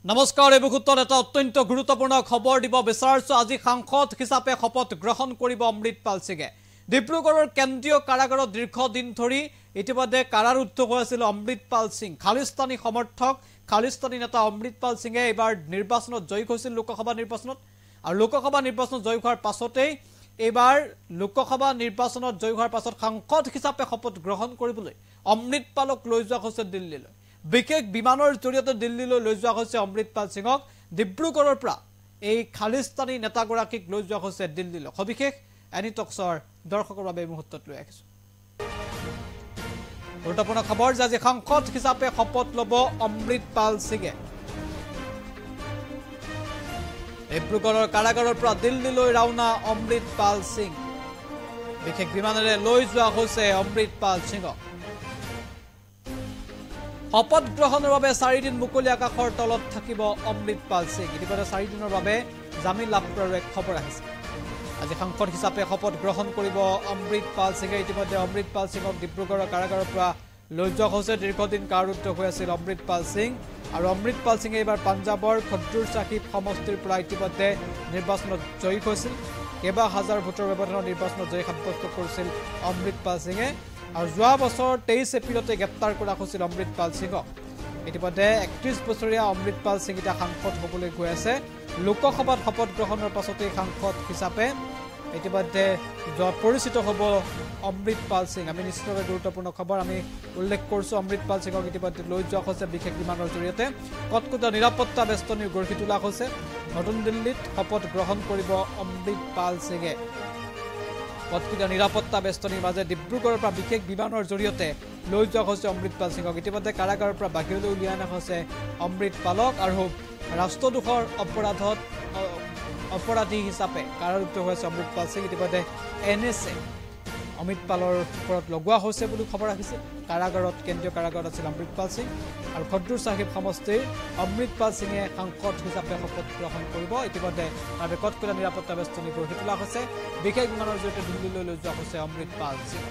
নমস্কাৰ এই মুহূৰ্তত এটা অত্যন্ত গুৰুত্বপূৰ্ণ খবৰ দিব বিচাৰিছো আজি সাংসদ হিচাপে শপত গ্ৰহণ কৰিব অমৃতপাল সিঙে ডিব্ৰুগড়ৰ কেন্দ্ৰীয় কাৰাগাৰত দীৰ্ঘদিন ধৰি ইতিমধ্যে কাৰাৰুদ্ধ হৈ আছিল অমৃতপাল সিং খালিস্তানী সমৰ্থক খালিস্তানী নেতা অমৃতপাল সিঙে এবাৰ নিৰ্বাচনত জয়ী হৈছিল লোকসভা নিৰ্বাচনত আৰু লোকসভা নিৰ্বাচনত জয়ী হোৱাৰ পাছতেই এবাৰ লোকসভা নিৰ্বাচনত জয়ী হোৱাৰ পাছত সাংসদ হিচাপে শপত গ্ৰহণ কৰিবলৈ অমৃতপালক লৈ যোৱা হৈছে দিল্লীলৈ বিশেষ বিমানৰ জৰিয়তে দিল্লীলৈ লৈ যোৱা হৈছে অমৃতপাল সিঙক ডিব্ৰুগড়ৰ পৰা এই খালিস্তানী নেতাগৰাকীক লৈ যোৱা হৈছে দিল্লীলৈ সবিশেষ এনি টক্সৰ দৰ্শকৰ বাবে মুহূৰ্তত লৈ আহিছো গুৰুত্বপূৰ্ণ খবৰ যে আজি সাংসদ হিচাপে শপত ল'ব অমৃতপাল সিঙে ডিব্ৰুগড়ৰ কাৰাগাৰৰ পৰা দিল্লীলৈ ৰাওনা অমৃতপাল সিং বিশেষ বিমানেৰে লৈ যোৱা হৈছে অমৃতপাল সিঙক শপত গ্ৰহণৰ বাবে 4 দিন মুকলি আকাশৰ তলত থাকিব অমৃতপাল সিং ইতিমধ্যে 4 দিনৰ বাবে জামিন লাভ কৰাৰ এক খবৰ আহিছে আজি সাংসদ হিচাপে শপত গ্ৰহণ কৰিব অমৃতপাল সিঙে ইতিমধ্যে অমৃতপাল সিঙক ডিব্ৰুগড়ৰ কাৰাগাৰৰ পৰা লৈ যোৱা হৈছে দীৰ্ঘদিন কাৰাৰুদ্ধ হৈ আছিল অমৃতপাল সিং আৰু অমৃতপাল সিঙে এবাৰ পাঞ্জাবৰ খদ্দুৰ চাহিব সমষ্টিৰ পৰা ইতিমধ্যে নিৰ্বাচনত জয়ী হৈছিল কেইবা হাজাৰ ভোটৰ ব্যৱধানত নিৰ্বাচনত জয়ী সাব্যস্ত কৰিছিল অমৃতপাল সিঙে আৰু যোৱা বছৰ 23 এপ্ৰিলতে গ্ৰেপ্তাৰ কৰা হৈছিল অমৃতপাল সিঙক ইতিমধ্যে 31 বছৰীয়া অমৃতপাল সিং এটা সাংসদ হ'বলৈ গৈ আছে লোকসভাত শপত গ্ৰহণৰ পাছতে সাংসদ হিচাপে ইতিমধ্যে পৰিচিত হ'ব অমৃতপাল সিং আমি নিশ্চিতভাৱে গুৰুত্বপূৰ্ণ খবৰ আমি উল্লেখ কৰিছোঁ অমৃতপাল সিঙক ইতিমধ্যে লৈ যোৱা হৈছে বিশেষ বিমানৰ জৰিয়তে কটকটীয়া নিৰাপত্তা বেষ্টনী গঢ়ি তোলা হৈছে নতুন দিল্লীত শপত গ্ৰহণ কৰিব অমৃতপাল সিঙে কটকটীয়া নিৰাপত্তা বেষ্টনীৰ মাজে ডিব্ৰুগড়ৰ পৰা বিশেষ বিমানৰ জৰিয়তে লৈ যোৱা হৈছে অমৃতপাল সিঙক ইতিমধ্যে কাৰাগাৰৰ পৰা বাহিৰলৈ উলিয়াই অনা হৈছে অমৃতপালক আৰু ৰাষ্ট্ৰদ্ৰোহৰ অপৰাধত অপৰাধী হিচাপে কাৰাৰুদ্ধ হৈ আছে অমৃতপাল সিং ইতিমধ্যে NSA অমৃতপালৰ ওপৰত লগোৱা হৈছে বুলি খবৰ আহিছে কাৰাগাৰত কেন্দ্ৰীয় কাৰাগাৰত আছিল অমৃতপাল সিং আৰু খদ্দুৰ চাহিব সমষ্টিৰ অমৃতপাল সিঙে সাংসদ হিচাপে শপত গ্ৰহণ কৰিব ইতিমধ্যে তাতে কটকটীয়া নিৰাপত্তা বেষ্টনী গঢ়ি তোলা হৈছে বিশেষ বিমানৰ জৰিয়তে দিল্লীলৈ লৈ যোৱা হৈছে অমৃতপাল সিং